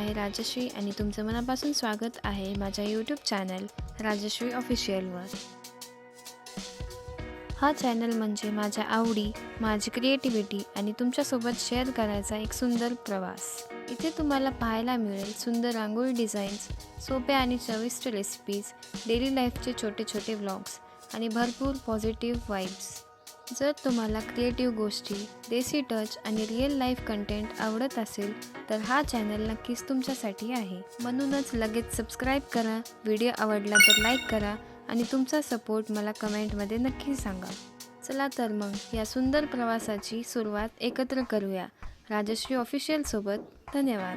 आहे राजश्री आणि तुमचं मनापासून स्वागत आहे माझ्या यूट्यूब चॅनल राजश्री ऑफिशियलवर। हा चॅनल म्हणजे माझ्या आवडी, माझी क्रिएटिव्हिटी आणि तुमच्यासोबत शेअर करायचा एक सुंदर प्रवास। इथे तुम्हाला पाहायला मिळेल सुंदर रांगोळी डिझाईन्स, सोप्या आणि चविष्ट रेसिपीज, डेली लाईफचे छोटे छोटे व्लॉग्स आणि भरपूर पॉझिटिव्ह वाईब्स। जर तुम्हाला क्रिएटिव्ह गोष्टी, देसी टच आणि रिअल लाईफ कंटेंट आवडत असेल तर हा चॅनल नक्कीच तुमच्यासाठी आहे। म्हणूनच लगेच सबस्क्राईब करा, व्हिडिओ आवडला तर लाईक करा आणि तुमचा सपोर्ट मला कमेंटमध्ये नक्की सांगा। चला तर मग या सुंदर प्रवासाची सुरुवात एकत्र करूया राजश्री ऑफिशियल सोबत। धन्यवाद।